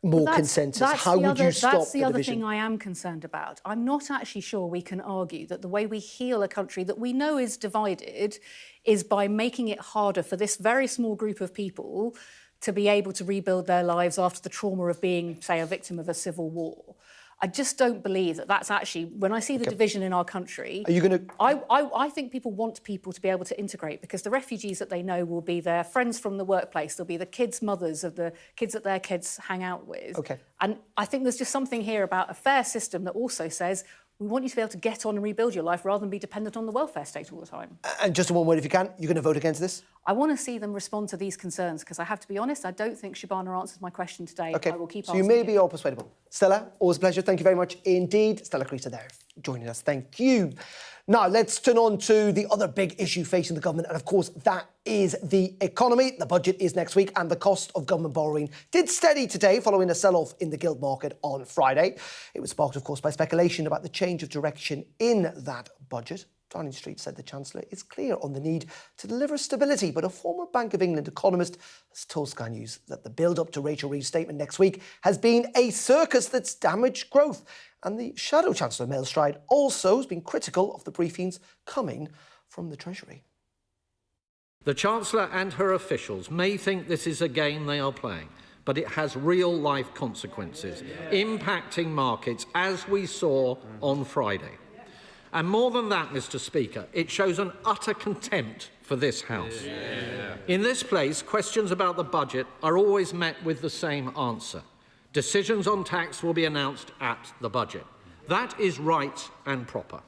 more consensus? How would you stop the division? That's the other thing I am concerned about. I'm not actually sure we can argue that the way we heal a country that we know is divided is by making it harder for this very small group of people to be able to rebuild their lives after the trauma of being, say, a victim of a civil war. I just don't believe that that's actually, when I see the division in our country... Are you going to... I think people want people to be able to integrate, because the refugees that they know will be their friends from the workplace, they'll be the kids' mothers of the kids that their kids hang out with. OK. And I think there's just something here about a fair system that also says we want you to be able to get on and rebuild your life rather than be dependent on the welfare state all the time. And just in one word, if you can, you're going to vote against this? I want to see them respond to these concerns, because I have to be honest, I don't think Shabana answered my question today. OK, I will keep so you asking may be all persuadable. Stella, always a pleasure. Thank you very much indeed. Stella Creasy there joining us. Thank you. Now, let's turn on to the other big issue facing the government, and of course, that is the economy. The budget is next week, and the cost of government borrowing did steady today following a sell-off in the gilt market on Friday. It was sparked, of course, by speculation about the change of direction in that budget. Downing Street said the Chancellor is clear on the need to deliver stability, but a former Bank of England economist has told Sky News that the build-up to Rachel Reeves' statement next week has been a circus that's damaged growth. And the Shadow Chancellor, Mel Stride, also has been critical of the briefings coming from the Treasury. The Chancellor and her officials may think this is a game they are playing, but it has real-life consequences, impacting markets, as we saw on Friday. And more than that, Mr. Speaker, it shows an utter contempt for this House. In this place, questions about the budget are always met with the same answer. Decisions on tax will be announced at the budget. That is right and proper.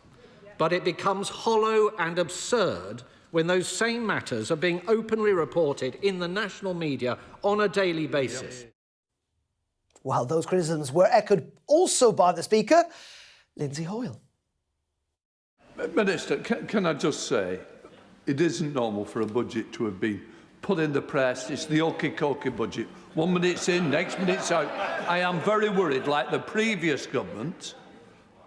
But it becomes hollow and absurd when those same matters are being openly reported in the national media on a daily basis. While those criticisms were echoed also by the Speaker, Lindsay Hoyle. Minister, can I just say, it isn't normal for a budget to have been put in the press. It's the okey-cokey budget. 1 minute's in, next minute's out. I am very worried, like the previous government,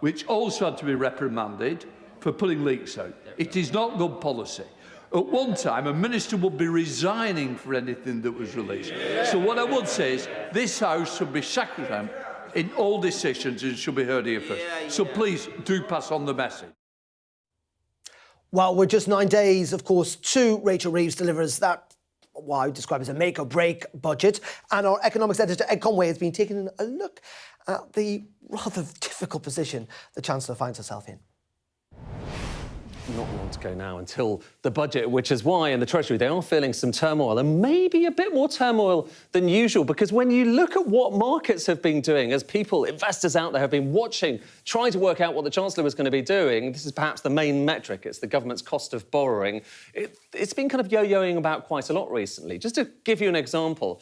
which also had to be reprimanded for putting leaks out. It is not good policy. At one time, a minister would be resigning for anything that was released. So what I would say is, this House should be sacrosanct in all decisions and should be heard here first. So please do pass on the message. Well, we're just 9 days, of course, to Rachel Reeves delivers that what I would describe as a make-or-break budget. And our economics editor, Ed Conway, has been taking a look at the rather difficult position the Chancellor finds herself in. Not long to go now until the budget, which is why in the Treasury they are feeling some turmoil, and maybe a bit more turmoil than usual, because when you look at what markets have been doing, as people, investors out there have been watching, trying to work out what the Chancellor was going to be doing, this is perhaps the main metric, it's the government's cost of borrowing. It's been kind of yo-yoing about quite a lot recently. Just to give you an example,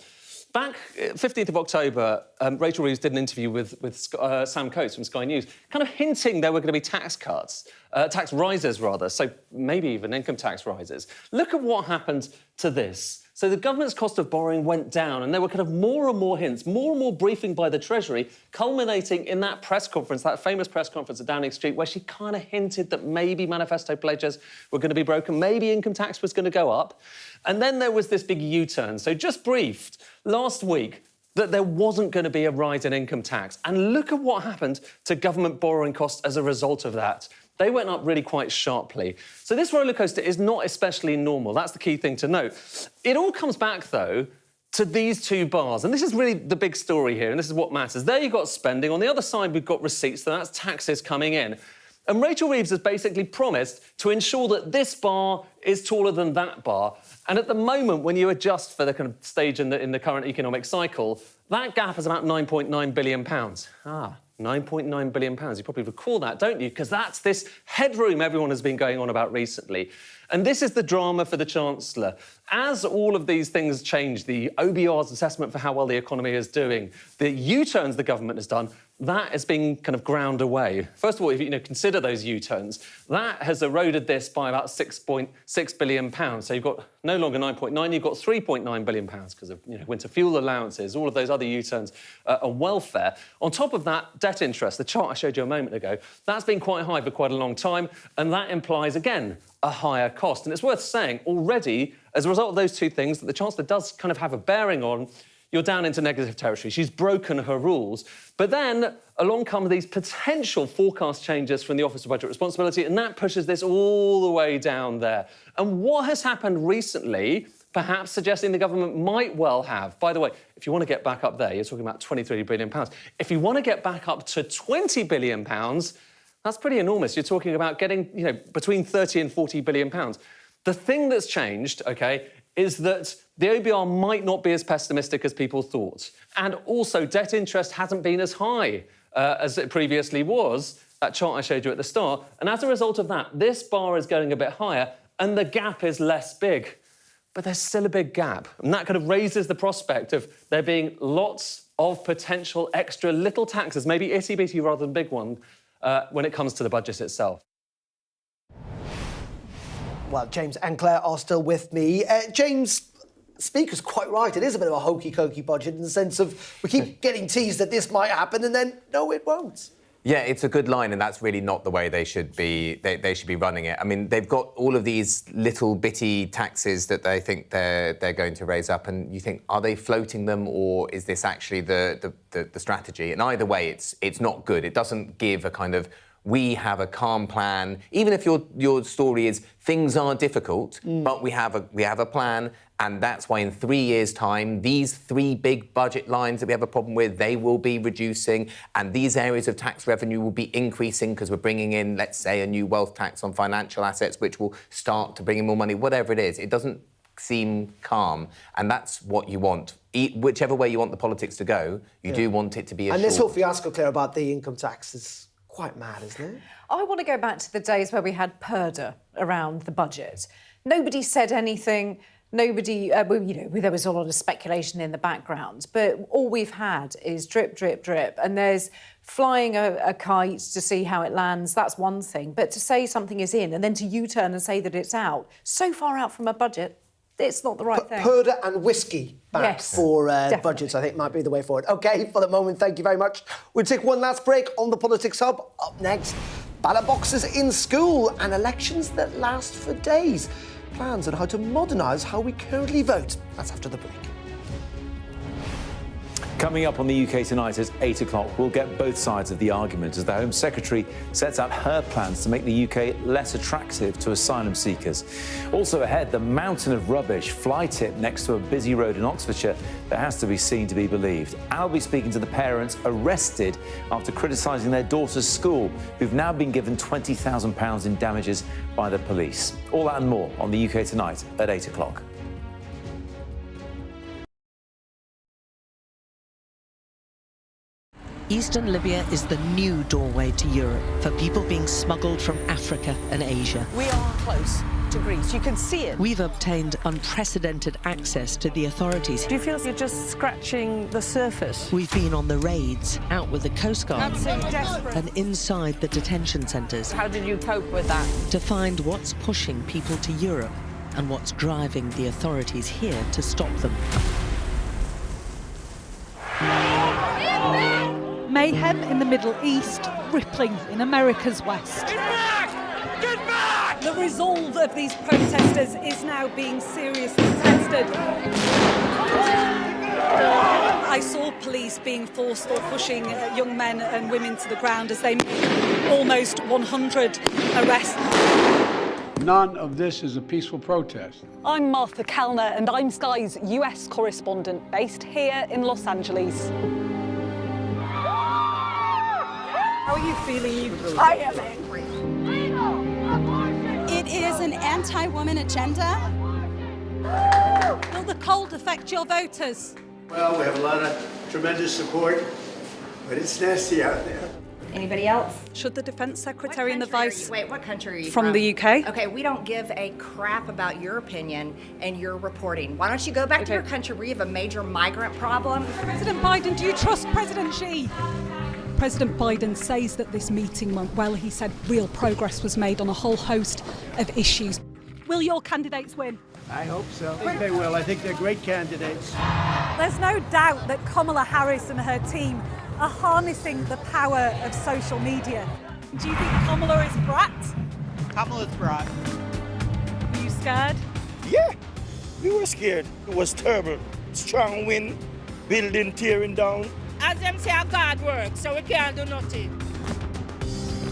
back 15th of October, Rachel Reeves did an interview with Sam Coates from Sky News, kind of hinting there were going to be tax cuts, tax rises rather, so maybe even income tax rises. Look at what happened to this. So the government's cost of borrowing went down, and there were kind of more and more hints, more and more briefing by the Treasury, culminating in that press conference, that famous press conference at Downing Street, where she kind of hinted that maybe manifesto pledges were going to be broken, maybe income tax was going to go up. And then there was this big U-turn. So just briefed last week that there wasn't going to be a rise in income tax. And look at what happened to government borrowing costs as a result of that. They went up really quite sharply. So this rollercoaster is not especially normal. That's the key thing to note. It all comes back, though, to these two bars. And this is really the big story here, and this is what matters. There you've got spending. On the other side, we've got receipts, so that's taxes coming in. And Rachel Reeves has basically promised to ensure that this bar is taller than that bar. And at the moment, when you adjust for the kind of stage in the current economic cycle, that gap is about £9.9 billion. £9.9 billion. You probably recall that, don't you? Because that's this headroom everyone has been going on about recently. And this is the drama for the Chancellor. As all of these things change, the OBR's assessment for how well the economy is doing, the U-turns the government has done, that has been kind of ground away. First of all, if you consider those U-turns, that has eroded this by about £6.6 billion. So you've got no longer 9.9, you've got £3.9 billion because of winter fuel allowances, all of those other U-turns and welfare. On top of that, debt interest, the chart I showed you a moment ago, that's been quite high for quite a long time, and that implies, again, a higher cost. And it's worth saying, already, as a result of those two things, that the Chancellor does kind of have a bearing on, you're down into negative territory. She's broken her rules. But then along come these potential forecast changes from the Office of Budget Responsibility, and that pushes this all the way down there. And what has happened recently, perhaps suggesting the government might well have. By the way, if you want to get back up there, you're talking about £23 billion. If you want to get back up to £20 billion, that's pretty enormous. You're talking about getting, between 30 and 40 billion pounds. The thing that's changed, OK, is that the OBR might not be as pessimistic as people thought. And also, debt interest hasn't been as high as it previously was, that chart I showed you at the start. And as a result of that, this bar is going a bit higher and the gap is less big. But there's still a big gap. And that kind of raises the prospect of there being lots of potential extra little taxes, maybe itty-bitty rather than big one, when it comes to the budget itself. Well, James and Claire are still with me. James, Speaker's quite right. It is a bit of a hokey-cokey budget in the sense of we keep getting teased that this might happen and then, no, it won't. Yeah, it's a good line, and that's really not the way they should be. They should be running it. I mean, they've got all of these little bitty taxes that they think they're going to raise up, and you think, are they floating them, or is this actually the strategy? And either way, it's not good. It doesn't give a kind of, we have a calm plan. Even if your story is things are difficult, but we have a plan. And that's why in 3 years' time, these 3 big budget lines that we have a problem with, they will be reducing. And these areas of tax revenue will be increasing because we're bringing in, let's say, a new wealth tax on financial assets, which will start to bring in more money, whatever it is. It doesn't seem calm. And that's what you want. Whichever way you want the politics to go, you do want it to be And this whole fiasco, Claire, about the income tax is quite mad, isn't it? I want to go back to the days where we had purdah around the budget. Nobody said anything. Nobody, there was a lot of speculation in the background, but all we've had is drip, drip, drip. And there's flying a kite to see how it lands, that's one thing. But to say something is in and then to U-turn and say that it's out, so far out from a budget, it's not the right thing. Purdah and whiskey back for budgets, I think, might be the way forward. OK, for the moment, thank you very much. We'll take one last break on the Politics Hub. Up next, ballot boxes in school and elections that last for days. Plans on how to modernise how we currently vote. That's after the break. Coming up on the UK Tonight at 8 o'clock, we'll get both sides of the argument as the Home Secretary sets out her plans to make the UK less attractive to asylum seekers. Also ahead, the mountain of rubbish fly tip next to a busy road in Oxfordshire that has to be seen to be believed. I'll be speaking to the parents arrested after criticising their daughter's school, who've now been given £20,000 in damages by the police. All that and more on the UK Tonight at 8 o'clock. Eastern Libya is the new doorway to Europe for people being smuggled from Africa and Asia. We are close to Greece. You can see it. We've obtained unprecedented access to the authorities. Do you feel you're just scratching the surface? We've been on the raids, out with the Coast Guard, Absolutely desperate. and inside the detention centres. How did you cope with that? To find what's pushing people to Europe and what's driving the authorities here to stop them. Mayhem in the Middle East, rippling in America's West. Get back! Get back! The resolve of these protesters is now being seriously tested. I saw police being forced or pushing young men and women to the ground as they made almost 100 arrests. None of this is a peaceful protest. I'm Martha Kellner and I'm Sky's US correspondent based here in Los Angeles. How are you feeling? I am angry. It is an anti-woman agenda. Will the cold affect your voters? Well, we have a lot of tremendous support, but it's nasty out there. Anybody else? Should the Defence Secretary and the Vice... Wait, what country are you from? From the UK. Okay, we don't give a crap about your opinion and your reporting. Why don't you go back to your country where you have a major migrant problem? President Biden, do you trust President Xi? President Biden says that this meeting went well. He said real progress was made on a whole host of issues. Will your candidates win? I hope so. I think they will. I think they're great candidates. There's no doubt that Kamala Harris and her team are harnessing the power of social media. Do you think Kamala is brat? Kamala's brat. Are you scared? Yeah, we were scared. It was terrible. Strong wind, building tearing down. As them say, God works, so we can't do nothing.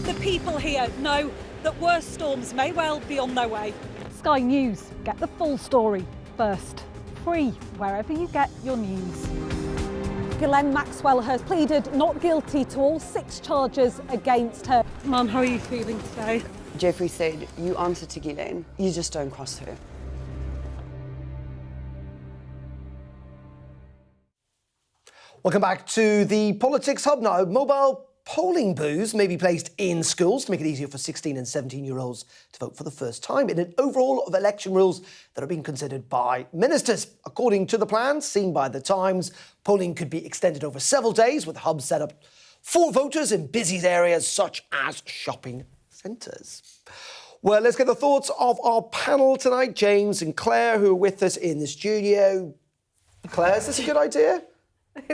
The people here know that worse storms may well be on their way. Sky News, get the full story first. Free wherever you get your news. Ghislaine Maxwell has pleaded not guilty to all 6 charges against her. Mum, how are you feeling today? Jeffrey said, you answer to Ghislaine, you just don't cross her. Welcome back to the Politics Hub now. Mobile polling booths may be placed in schools to make it easier for 16 and 17-year-olds to vote for the first time in an overhaul of election rules that are being considered by ministers. According to the plans seen by The Times, polling could be extended over several days with hubs set up for voters in busy areas such as shopping centres. Well, let's get the thoughts of our panel tonight, James and Claire, who are with us in the studio. Claire, is this a good idea?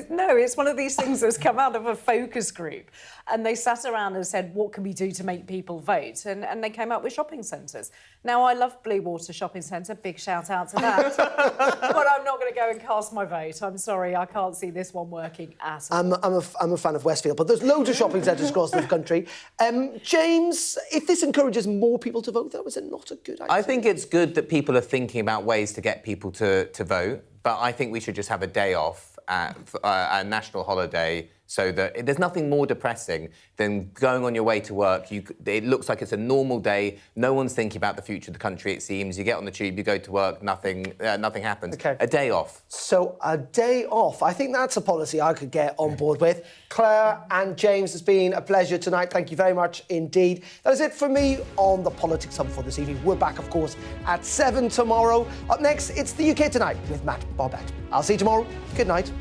No, it's one of these things that's come out of a focus group, and they sat around and said, what can we do to make people vote? And they came up with shopping centres. Now, I love Blue Water Shopping Centre, big shout out to that. But I'm not going to go and cast my vote. I'm sorry, I can't see this one working at all. I'm a fan of Westfield, but there's loads of shopping centres across the country. James, if this encourages more people to vote, though, is it not a good idea? I think it's good that people are thinking about ways to get people to vote, but I think we should just have a day off, a national holiday, so that there's nothing more depressing than going on your way to work. It looks like it's a normal day. No one's thinking about the future of the country, it seems. You get on the tube, you go to work, nothing happens. Okay. A day off. So a day off. I think that's a policy I could get on board with. Claire and James, it's been a pleasure tonight. Thank you very much indeed. That is it for me on the Politics Hub for this evening. We're back, of course, at 7 tomorrow. Up next, it's the UK Tonight with Matt Barbette. I'll see you tomorrow. Good night.